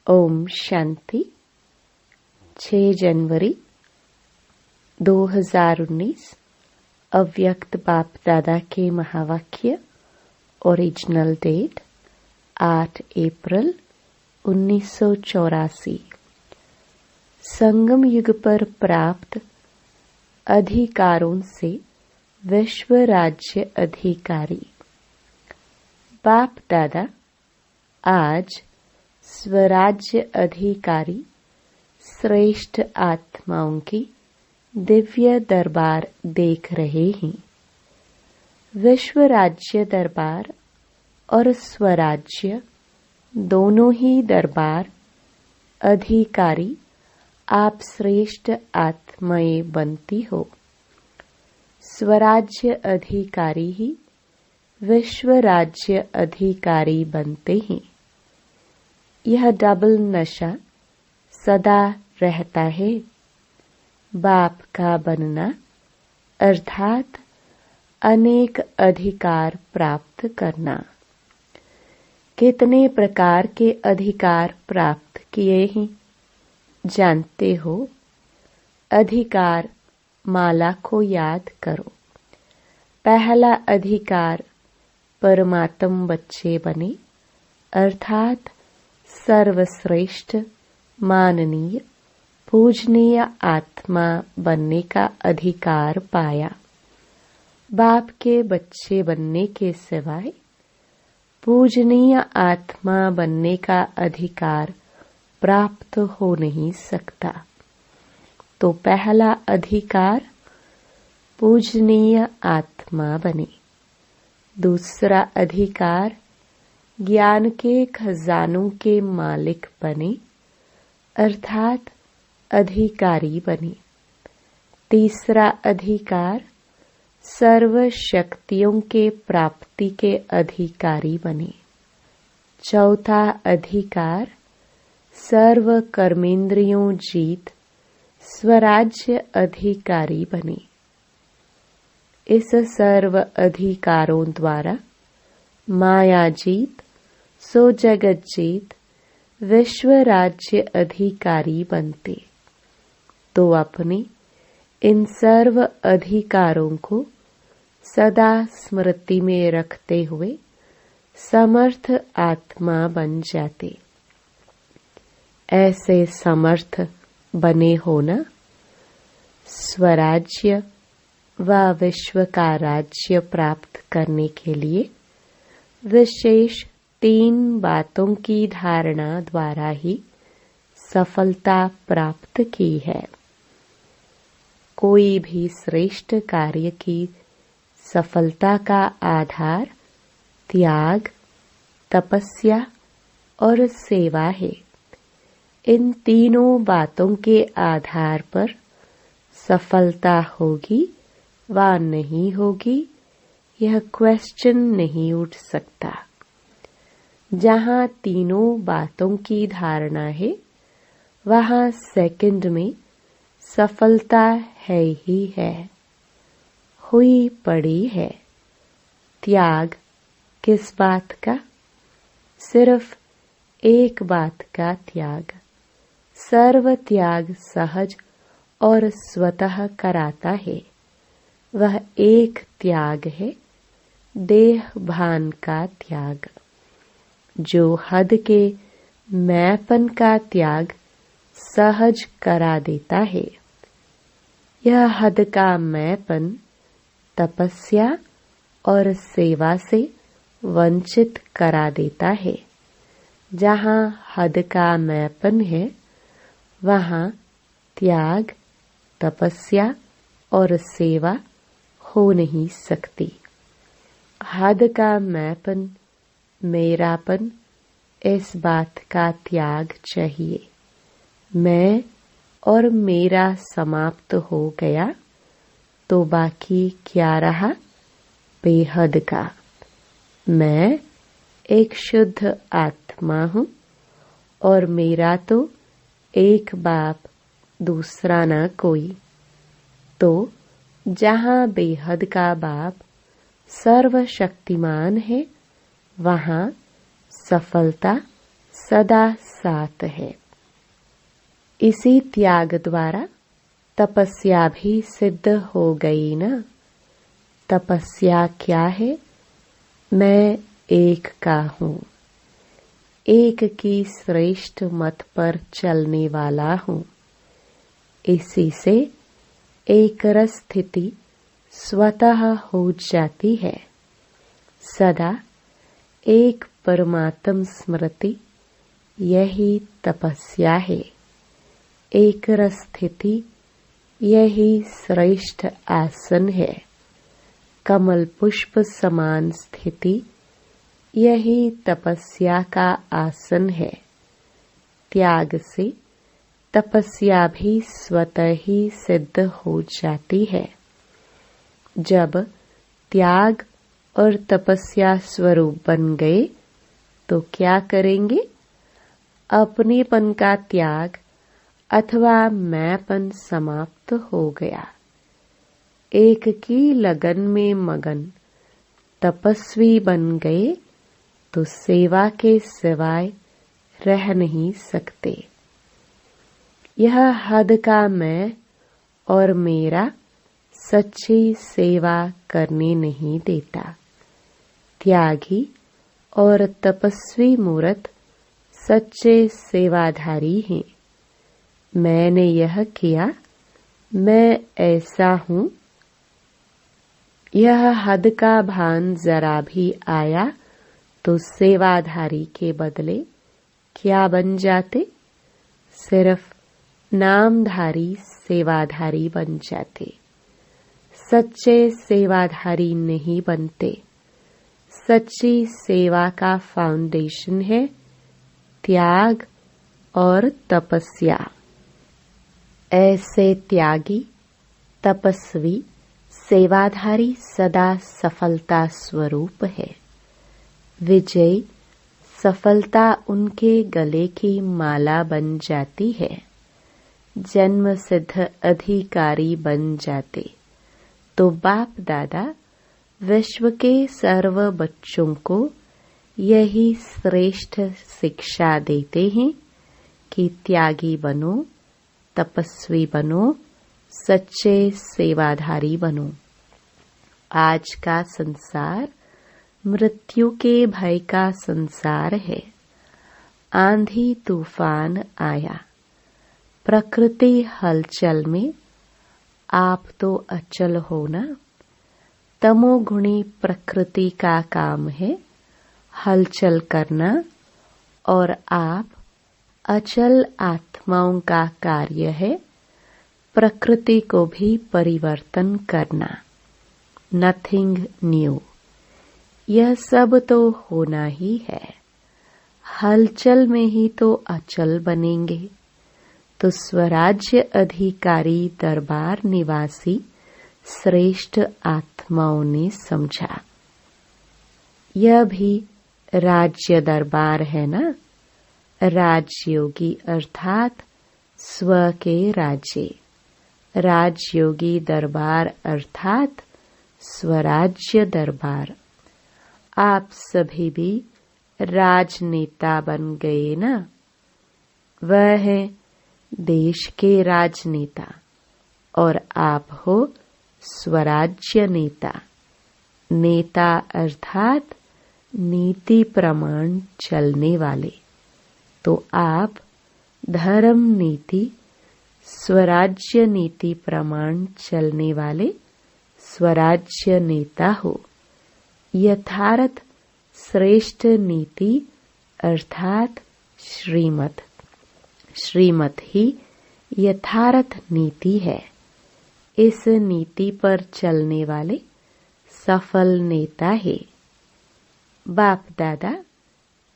ओम शांति। 6 जनवरी 2019 अव्यक्त बाप दादा के महावाक्य। ओरिजिनल डेट 8 अप्रैल 1984। संगम युग पर प्राप्त अधिकारों से विश्व राज्य अधिकारी। बाप दादा आज स्वराज्य अधिकारी श्रेष्ठ आत्माओं की दिव्य दरबार देख रहे हैं। विश्व राज्य दरबार और स्वराज्य दोनों ही दरबार अधिकारी आप श्रेष्ठ आत्माएं बनती हो। स्वराज्य अधिकारी ही विश्व राज्य अधिकारी बनते हैं। यह डबल नशा सदा रहता है। बाप का बनना अर्थात अनेक अधिकार प्राप्त करना। कितने प्रकार के अधिकार प्राप्त किए हैं जानते हो? अधिकार माला को याद करो। पहला अधिकार परमात्म बच्चे बने अर्थात सर्वश्रेष्ठ माननीय पूजनीय आत्मा बनने का अधिकार पाया। बाप के बच्चे बनने के सिवाय पूजनीय आत्मा बनने का अधिकार प्राप्त हो नहीं सकता। तो पहला अधिकार पूजनीय आत्मा बने। दूसरा अधिकार ज्ञान के खजानों के मालिक बने अर्थात अधिकारी बने। तीसरा अधिकार सर्व शक्तियों के प्राप्ति के अधिकारी बने। चौथा अधिकार सर्व कर्मेंद्रियों जीत स्वराज्य अधिकारी बने। इस सर्व अधिकारों द्वारा माया जीत सो जगत जीत विश्व राज्य अधिकारी बनते। तो अपने इन सर्व अधिकारों को सदा स्मृति में रखते हुए समर्थ आत्मा बन जाते। ऐसे समर्थ बने होना स्वराज्य व विश्व का राज्य प्राप्त करने के लिए विशेष 3 बातों की धारणा द्वारा ही सफलता प्राप्त की है। कोई भी श्रेष्ठ कार्य की सफलता का आधार त्याग, तपस्या और सेवा है। इन तीनों बातों के आधार पर सफलता होगी व नहीं होगी यह क्वेश्चन नहीं उठ सकता। जहाँ तीनों बातों की धारणा है वहाँ सेकंड में सफलता है ही है, हुई पड़ी है। त्याग किस बात का? सिर्फ एक बात का त्याग। सर्व त्याग सहज और स्वतः कराता है। वह एक त्याग है देह भान का त्याग, जो हद के मैंपन का त्याग सहज करा देता है। यह हद का मैंपन तपस्या और सेवा से वंचित करा देता है। जहाँ हद का मैंपन है वहाँ त्याग, तपस्या और सेवा हो नहीं सकती। हद का मैंपन, मेरापन, इस बात का त्याग चाहिए। मैं और मेरा समाप्त हो गया तो बाकी क्या रहा? बेहद का। मैं एक शुद्ध आत्मा हूँ और मेरा तो एक बाप, दूसरा न कोई। तो जहाँ बेहद का बाप सर्वशक्तिमान है वहाँ सफलता सदा साथ है। इसी त्याग द्वारा तपस्या भी सिद्ध हो गई ना। तपस्या क्या है? मैं एक का हूँ, एक की श्रेष्ठ मत पर चलने वाला हूँ। इसी से एक रस स्थिति स्वतः हो जाती है। सदा एक परमात्म स्मृति, यही तपस्या है। एक रस स्थिति, यही श्रेष्ठ आसन है। कमल पुष्प समान स्थिति, यही तपस्या का आसन है। त्याग से तपस्या भी स्वतः ही सिद्ध हो जाती है। जब त्याग और तपस्या स्वरूप बन गए तो क्या करेंगे? अपनेपन का त्याग अथवा मैंपन समाप्त हो गया। एक की लगन में मगन तपस्वी बन गए तो सेवा के सिवाय रह नहीं सकते। यह हद का मैं और मेरा सच्ची सेवा करने नहीं देता। त्यागी और तपस्वी मूर्त सच्चे सेवाधारी हैं। मैंने यह किया, मैं ऐसा हूँ, यह हद का भान जरा भी आया तो सेवाधारी के बदले क्या बन जाते? सिर्फ नामधारी सेवाधारी बन जाते। सच्चे सेवाधारी नहीं बनते। सच्ची सेवा का फाउंडेशन है त्याग और तपस्या। ऐसे त्यागी, तपस्वी, सेवाधारी सदा सफलता स्वरूप है। विजय सफलता उनके गले की माला बन जाती है। जन्म सिद्ध अधिकारी बन जाते तो बाप दादा विश्व के सर्व बच्चों को यही श्रेष्ठ शिक्षा देते हैं कि त्यागी बनो, तपस्वी बनो, सच्चे सेवाधारी बनो। आज का संसार मृत्यु के भय का संसार है। आंधी तूफान आया, प्रकृति हलचल में, आप तो अचल हो ना। तमोगुणी प्रकृति का काम है हलचल करना और आप अचल आत्माओं का कार्य है प्रकृति को भी परिवर्तन करना। नथिंग न्यू, यह सब तो होना ही है। हलचल में ही तो अचल बनेंगे। तो स्वराज्य अधिकारी दरबार निवासी श्रेष्ठ आत्माओं ने समझा, यह भी राज्य दरबार है ना। राजयोगी अर्थात स्व के राज्य, राजयोगी दरबार अर्थात स्वराज्य दरबार। आप सभी भी राजनेता बन गए ना। वह है देश के राजनेता और आप हो स्वराज्य नेता। नेता अर्थात नीति प्रमाण चलने वाले। तो आप धर्म नीति, स्वराज्य नीति प्रमाण चलने वाले स्वराज्य नेता हो। यथार्थ श्रेष्ठ नीति अर्थात श्रीमत, श्रीमत ही यथार्थ नीति है। इस नीति पर चलने वाले सफल नेता है। बाप दादा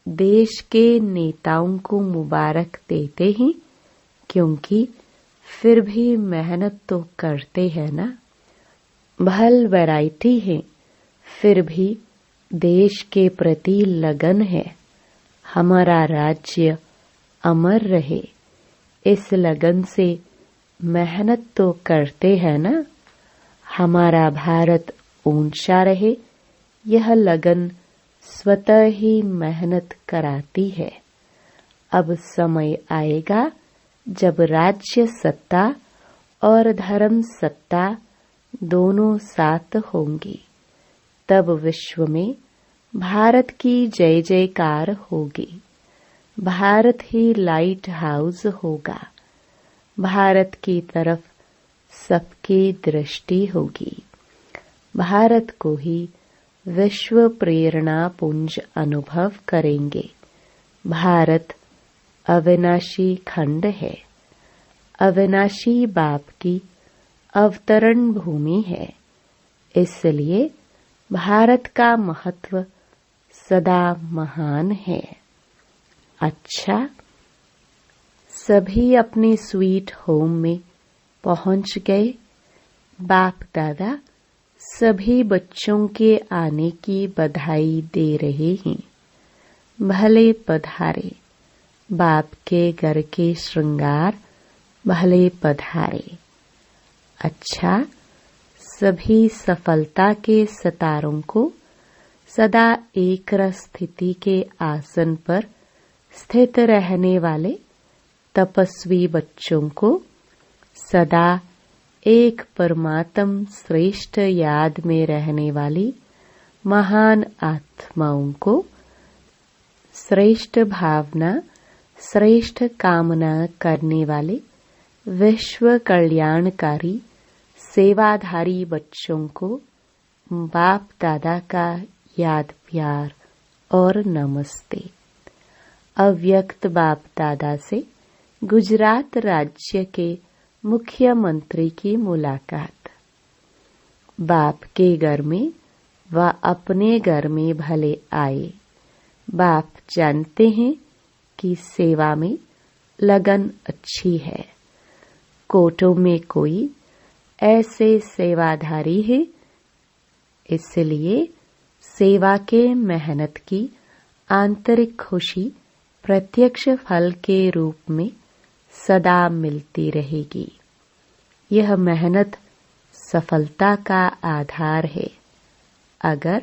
देश के नेताओं को मुबारक देते हैं, क्योंकि फिर भी मेहनत तो करते हैं ना। भल वैरायटी है, फिर भी देश के प्रति लगन है। हमारा राज्य अमर रहे, इस लगन से मेहनत तो करते हैं ना। हमारा भारत ऊंचा रहे, यह लगन स्वतः ही मेहनत कराती है। अब समय आएगा जब राज्य सत्ता और धर्म सत्ता दोनों साथ होंगी। तब विश्व में भारत की जय जयकार होगी। भारत ही लाइट हाउस होगा। भारत की तरफ सबकी दृष्टि होगी। भारत को ही विश्व प्रेरणा पुंज अनुभव करेंगे। भारत अविनाशी खंड है। अविनाशी बाप की अवतरण भूमि है। इसलिए भारत का महत्व सदा महान है। अच्छा, सभी अपने स्वीट होम में पहुंच गए। बाप दादा सभी बच्चों के आने की बधाई दे रहे हैं। भले पधारे। बाप के घर के श्रृंगार भले पधारे। अच्छा, सभी सफलता के सितारों को सदा एक स्थिति के आसन पर स्थित रहने वाले तपस्वी बच्चों को सदा एक परमात्म श्रेष्ठ याद में रहने वाली महान आत्माओं को श्रेष्ठ भावना श्रेष्ठ कामना करने वाले विश्व कल्याणकारी सेवाधारी बच्चों को बाप दादा का याद प्यार और नमस्ते। अव्यक्त बाप दादा से गुजरात राज्य के मुख्यमंत्री की मुलाकात। बाप के घर में व अपने घर में भले आए। बाप जानते हैं कि सेवा में लगन अच्छी है। कोटों में कोई ऐसे सेवाधारी है, इसलिए सेवा के मेहनत की आंतरिक खुशी प्रत्यक्ष फल के रूप में सदा मिलती रहेगी। यह मेहनत सफलता का आधार है। अगर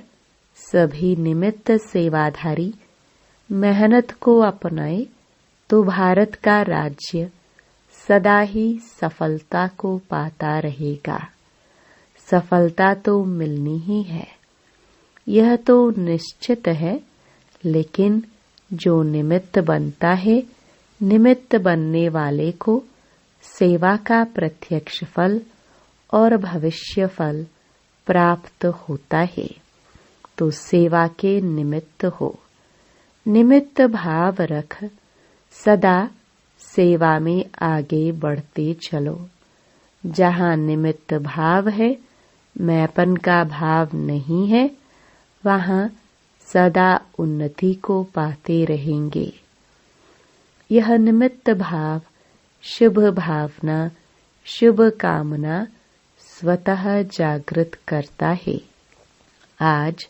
सभी निमित्त सेवाधारी मेहनत को अपनाए तो भारत का राज्य सदा ही सफलता को पाता रहेगा। सफलता तो मिलनी ही है, यह तो निश्चित है। लेकिन जो निमित्त बनता है, निमित्त बनने वाले को सेवा का प्रत्यक्ष फल और भविष्य फल प्राप्त होता है। तो सेवा के निमित्त हो। निमित्त भाव रख सदा सेवा में आगे बढ़ते चलो। जहाँ निमित्त भाव है, मैंपन का भाव नहीं है, वहाँ सदा उन्नति को पाते रहेंगे। यह निमित्त भाव, शुभ भावना, शुभ कामना स्वतः जागृत करता है। आज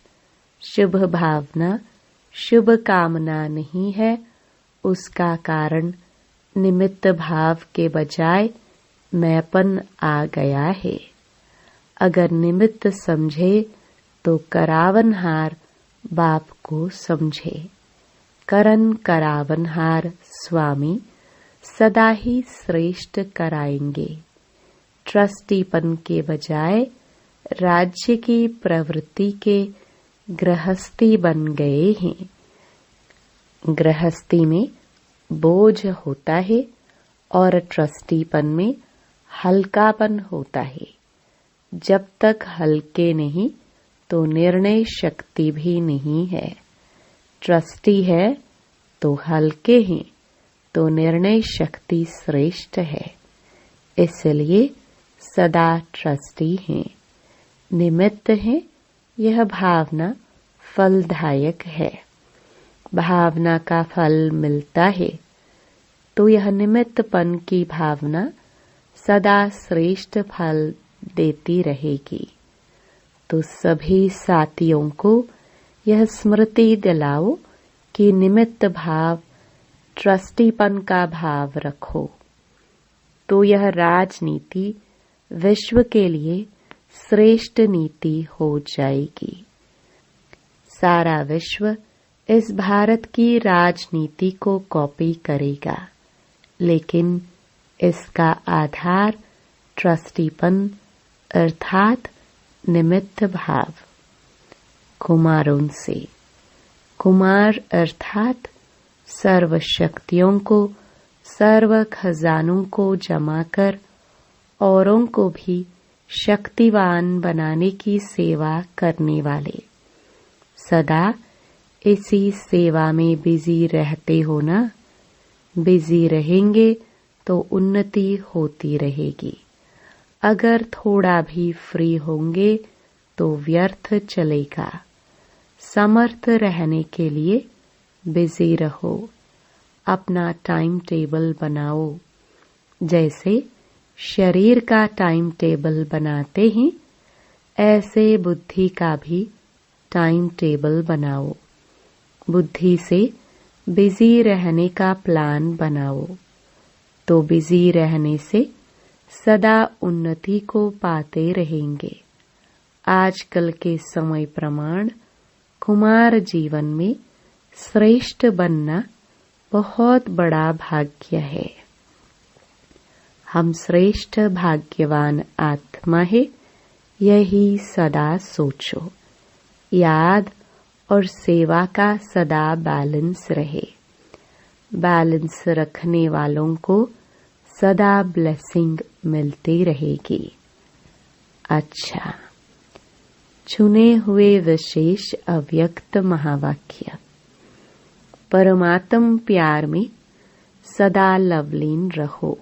शुभ भावना, शुभ कामना नहीं है, उसका कारण निमित्त भाव के बजाय मैंपन आ गया है। अगर निमित्त समझे तो करावनहार बाप को समझे। करन करावनहार स्वामी सदा ही श्रेष्ठ कराएंगे। ट्रस्टीपन के बजाय राज्य की प्रवृत्ति के गृहस्थी बन गए हैं। गृहस्थी में बोझ होता है और ट्रस्टीपन में हल्कापन होता है। जब तक हल्के नहीं तो निर्णय शक्ति भी नहीं है। ट्रस्टी है तो हल्के हैं, तो निर्णय शक्ति श्रेष्ठ है। इसलिए सदा ट्रस्टी हैं। निमित्त है, यह भावना फलदायक है। भावना का फल मिलता है तो यह निमित्तपन की भावना सदा श्रेष्ठ फल देती रहेगी। तो सभी साथियों को यह स्मृति दिलाओ कि निमित्त भाव, ट्रस्टीपन का भाव रखो, तो यह राजनीति विश्व के लिए श्रेष्ठ नीति हो जाएगी। सारा विश्व इस भारत की राजनीति को कॉपी करेगा, लेकिन इसका आधार ट्रस्टीपन अर्थात निमित्त भाव। कुमारों से, कुमार अर्थात सर्व शक्तियों को, सर्व खजानों को जमा कर औरों को भी शक्तिवान बनाने की सेवा करने वाले। सदा इसी सेवा में बिजी रहते हो ना। बिजी रहेंगे तो उन्नति होती रहेगी। अगर थोड़ा भी फ्री होंगे तो व्यर्थ चलेगा। समर्थ रहने के लिए बिजी रहो। अपना टाइम टेबल बनाओ। जैसे शरीर का टाइम टेबल बनाते हैं, ऐसे बुद्धि का भी टाइम टेबल बनाओ। बुद्धि से बिजी रहने का प्लान बनाओ, तो बिजी रहने से सदा उन्नति को पाते रहेंगे। आजकल के समय प्रमाण कुमार जीवन में श्रेष्ठ बनना बहुत बड़ा भाग्य है। हम श्रेष्ठ भाग्यवान आत्मा है, यही सदा सोचो। याद और सेवा का सदा बैलेंस रहे। बैलेंस रखने वालों को सदा ब्लेसिंग मिलती रहेगी। अच्छा, चुने हुए विशेष अव्यक्त महावाक्य। परमात्म प्यार में सदा लवलीन रहो।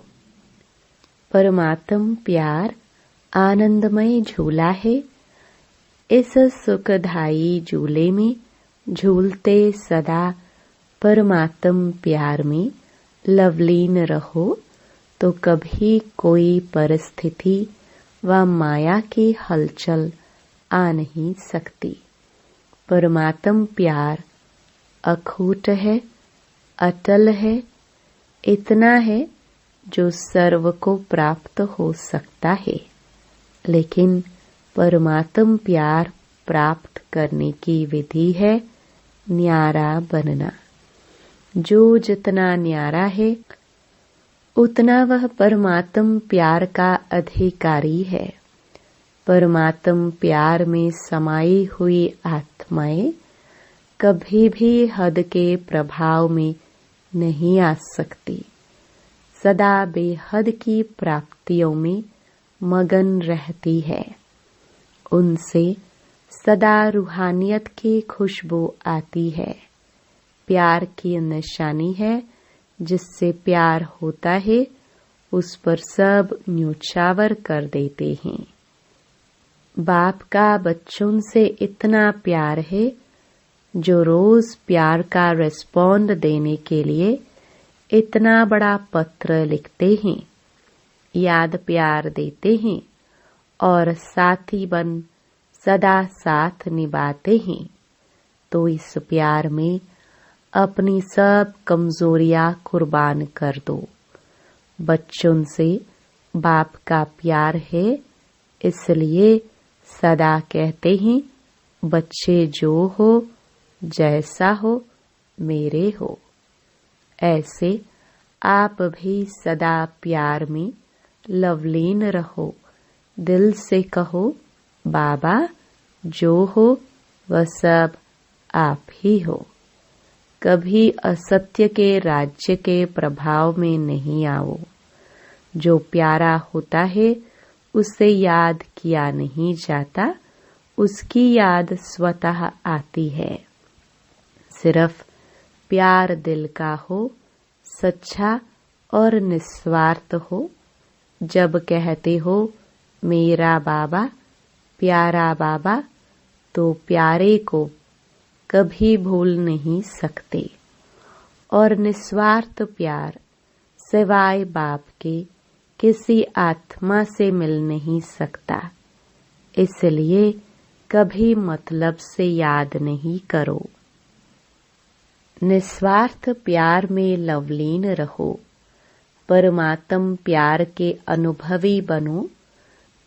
परमात्म प्यार आनंदमय झूला है। इस सुखदायी झूले में झूलते सदा परमात्म प्यार में लवलीन रहो, तो कभी कोई परिस्थिति व माया की हलचल आ नहीं सकती। परमात्म प्यार अखूट है, अटल है, इतना है जो सर्व को प्राप्त हो सकता है। लेकिन परमात्म प्यार प्राप्त करने की विधि है न्यारा बनना। जो जितना न्यारा है, उतना वह परमात्म प्यार का अधिकारी है। परमात्म प्यार में समाई हुई आत्माएं कभी भी हद के प्रभाव में नहीं आ सकती। सदा बेहद की प्राप्तियों में मगन रहती है। उनसे सदा रूहानियत की खुशबू आती है। प्यार की निशानी है, जिससे प्यार होता है उस पर सब न्योछावर कर देते हैं। बाप का बच्चों से इतना प्यार है, जो रोज प्यार का रिस्पॉन्ड देने के लिए इतना बड़ा पत्र लिखते हैं, याद प्यार देते हैं और साथी बन सदा साथ निभाते हैं। तो इस प्यार में अपनी सब कमजोरियां कुर्बान कर दो। बच्चों से बाप का प्यार है, इसलिए सदा कहते हैं, बच्चे जो हो जैसा हो मेरे हो। ऐसे आप भी सदा प्यार में लवलीन रहो। दिल से कहो, बाबा जो हो वह सब आप ही हो। कभी असत्य के राज्य के प्रभाव में नहीं आओ। जो प्यारा होता है उसे याद किया नहीं जाता, उसकी याद स्वतः आती है। सिर्फ प्यार दिल का हो, सच्चा और निस्वार्थ हो। जब कहते हो मेरा बाबा, प्यारा बाबा, तो प्यारे को कभी भूल नहीं सकते। और निस्वार्थ प्यार सिवाय बाप के किसी आत्मा से मिल नहीं सकता। इसलिए कभी मतलब से याद नहीं करो। निस्वार्थ प्यार में लवलीन रहो। परमात्म प्यार के अनुभवी बनो,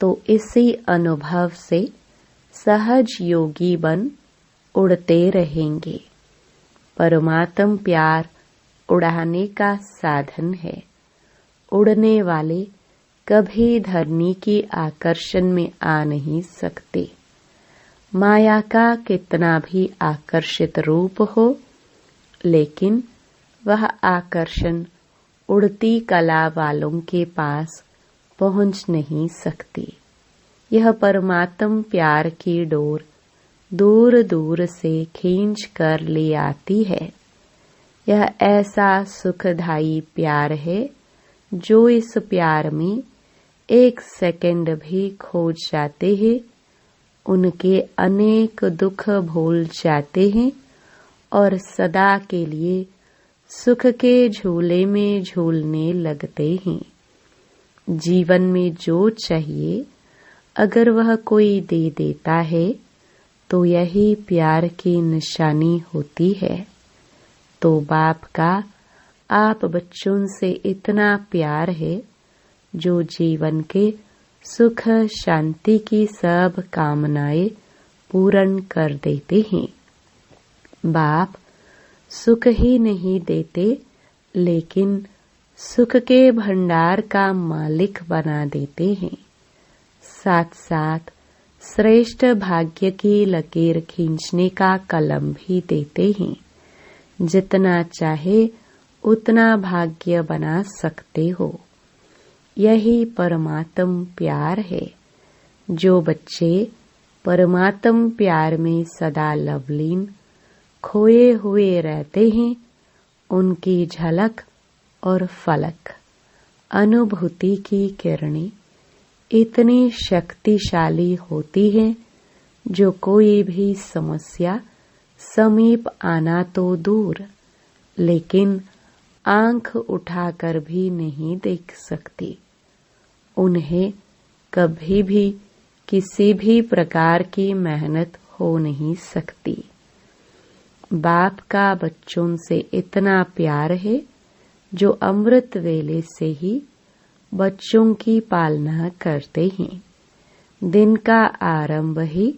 तो इसी अनुभव से सहज योगी बन उड़ते रहेंगे। परमात्म प्यार उड़ाने का साधन है। उड़ने वाले कभी धरनी की आकर्षण में आ नहीं सकते। माया का कितना भी आकर्षित रूप हो, लेकिन वह आकर्षण उड़ती कला वालों के पास पहुंच नहीं सकती। यह परमात्म प्यार की डोर दूर दूर से खींच कर ले आती है। यह ऐसा सुखदायी प्यार है जो इस प्यार में एक सेकंड भी खो जाते हैं, उनके अनेक दुख भूल जाते हैं और सदा के लिए सुख के झूले में झूलने लगते हैं। जीवन में जो चाहिए अगर वह कोई दे देता है तो यही प्यार की निशानी होती है। तो बाप का आप बच्चों से इतना प्यार है जो जीवन के सुख शांति की सब कामनाएं पूर्ण कर देते हैं। बाप सुख ही नहीं देते, लेकिन सुख के भंडार का मालिक बना देते हैं। साथ साथ श्रेष्ठ भाग्य की लकीर खींचने का कलम भी देते हैं। जितना चाहे उतना भाग्य बना सकते हो। यही परमात्म प्यार है। जो बच्चे परमात्म प्यार में सदा लवलीन खोए हुए रहते हैं, उनकी झलक और फलक अनुभूति की किरणें इतनी शक्तिशाली होती है जो कोई भी समस्या समीप आना तो दूर, लेकिन आंख उठाकर भी नहीं देख सकती। उन्हें कभी भी किसी भी प्रकार की मेहनत हो नहीं सकती। बाप का बच्चों से इतना प्यार है जो अमृत वेले से ही बच्चों की पालना करते हैं। दिन का आरंभ ही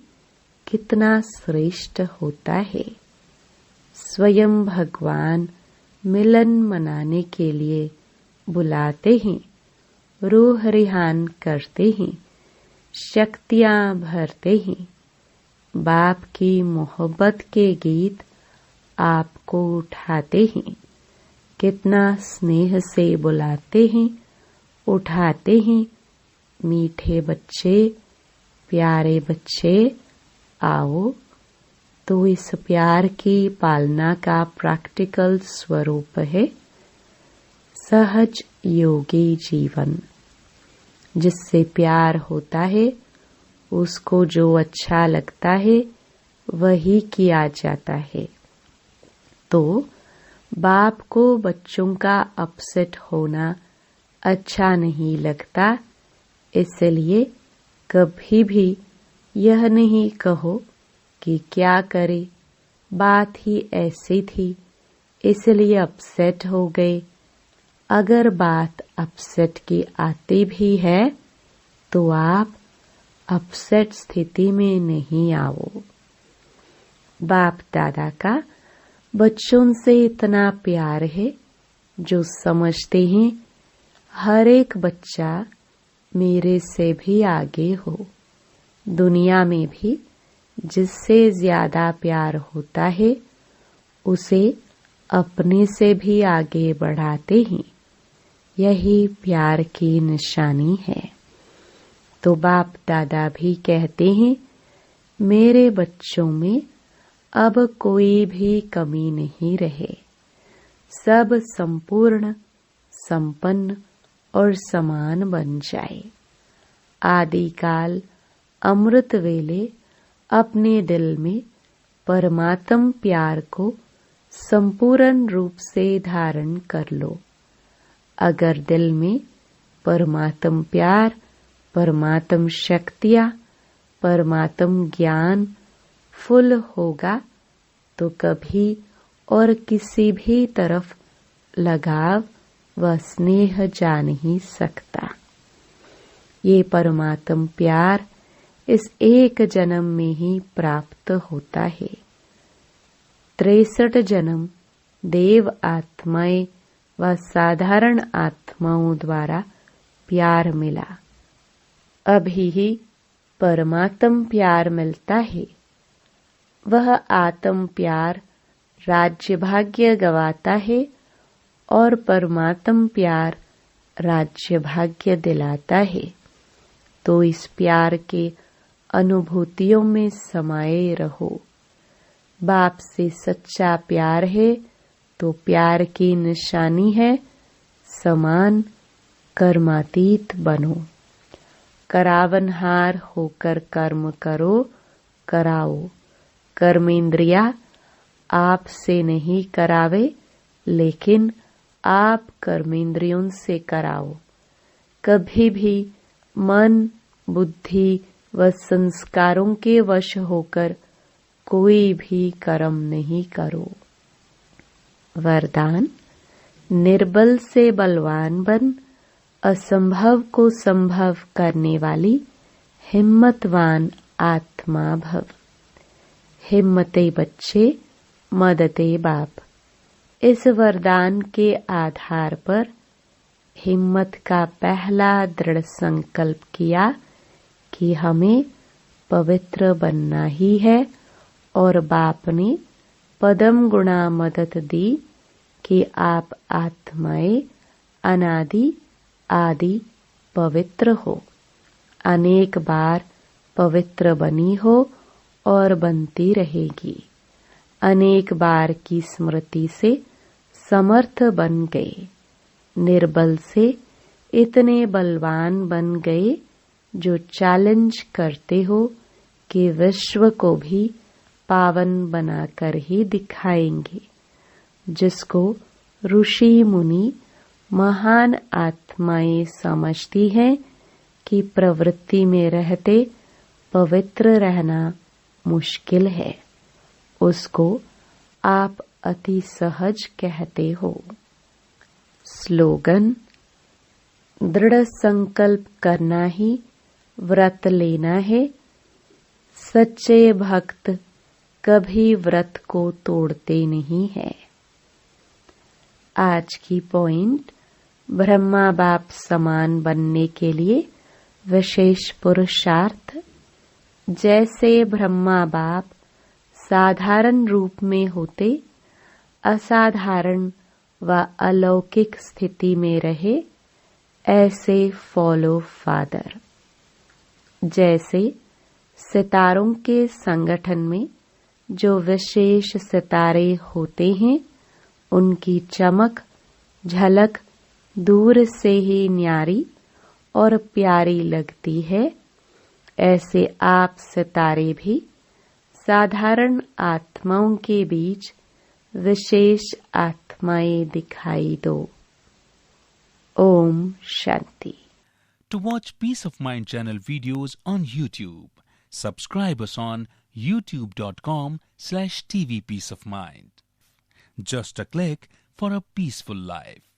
कितना श्रेष्ठ होता है। स्वयं भगवान मिलन मनाने के लिए बुलाते हैं, रूह रिहान करते हैं, शक्तियां भरते हैं। बाप की मोहब्बत के गीत आपको उठाते हैं। कितना स्नेह से बुलाते हैं, उठाते हैं। मीठे बच्चे, प्यारे बच्चे, आओ। तो इस प्यार की पालना का प्रैक्टिकल स्वरूप है सहज योगी जीवन। जिससे प्यार होता है उसको जो अच्छा लगता है वही किया जाता है। तो बाप को बच्चों का अपसेट होना अच्छा नहीं लगता, इसलिए कभी भी यह नहीं कहो कि क्या करे, बात ही ऐसी थी इसलिए अपसेट हो गए। अगर बात अपसेट की आती भी है तो आप अपसेट स्थिति में नहीं आओ। बाप दादा का बच्चों से इतना प्यार है जो समझते हैं हर एक बच्चा मेरे से भी आगे हो। दुनिया में भी जिससे ज्यादा प्यार होता है उसे अपने से भी आगे बढ़ाते हैं। यही प्यार की निशानी है। तो बाप दादा भी कहते हैं मेरे बच्चों में अब कोई भी कमी नहीं रहे, सब संपूर्ण, संपन्न और समान बन जाए। आदिकाल अमृत वेले अपने दिल में परमात्म प्यार को संपूर्ण रूप से धारण कर लो। अगर दिल में परमात्म प्यार, परमात्म शक्तियाँ, परमात्म ज्ञान फुल होगा तो कभी और किसी भी तरफ लगाव व स्नेह जा नहीं सकता। ये परमात्म प्यार इस एक जन्म में ही प्राप्त होता है। 63 जन्म देव आत्माएं व साधारण आत्माओं द्वारा प्यार मिला। अभी ही परमात्म प्यार मिलता है। वह आत्म प्यार राज्य भाग्य गवाता है और परमात्म प्यार राज्य भाग्य दिलाता है। तो इस प्यार के अनुभूतियों में समाये रहो। बाप से सच्चा प्यार है तो प्यार की निशानी है समान कर्मातीत बनो। करावनहार होकर कर्म करो कराओ। कर्मेंद्रिया आपसे नहीं करावे लेकिन आप कर्मेंद्रियों से कराओ। कभी भी मन बुद्धि व संस्कारों के वश होकर कोई भी कर्म नहीं करो। वरदान, निर्बल से बलवान बन, असंभव को संभव करने वाली हिम्मतवान आत्मा भव। हिम्मते बच्चे मददे बाप। इस वरदान के आधार पर हिम्मत का पहला दृढ़ संकल्प किया कि हमें पवित्र बनना ही है और बाप ने पदम गुणा मदद दी कि आप आत्माएं अनादि आदि पवित्र हो। अनेक बार पवित्र बनी हो और बनती रहेगी। अनेक बार की स्मृति से समर्थ बन गए। निर्बल से इतने बलवान बन गए जो चैलेंज करते हो कि विश्व को भी पावन बनाकर ही दिखाएंगे। जिसको ऋषि मुनि महान आत्माएं समझती हैं कि प्रवृत्ति में रहते पवित्र रहना मुश्किल है, उसको आप अति सहज कहते हो। स्लोगन, दृढ़ संकल्प करना ही व्रत लेना है। सच्चे भक्त कभी व्रत को तोड़ते नहीं है। आज की पॉइंट, ब्रह्मा बाप समान बनने के लिए विशेष पुरुषार्थ। जैसे ब्रह्मा बाप साधारण रूप में होते, असाधारण व अलौकिक स्थिति में रहे, ऐसे फॉलो फादर। जैसे सितारों के संगठन में जो विशेष सितारे होते हैं, उनकी चमक झलक दूर से ही न्यारी और प्यारी लगती है, ऐसे आप सितारे भी साधारण आत्माओं के बीच विशेष आत्माएं दिखाई दो। Om Shanti. To watch Peace of Mind channel videos on YouTube, subscribe us on youtube.com/tvpeaceofmind. Just a click for a peaceful life.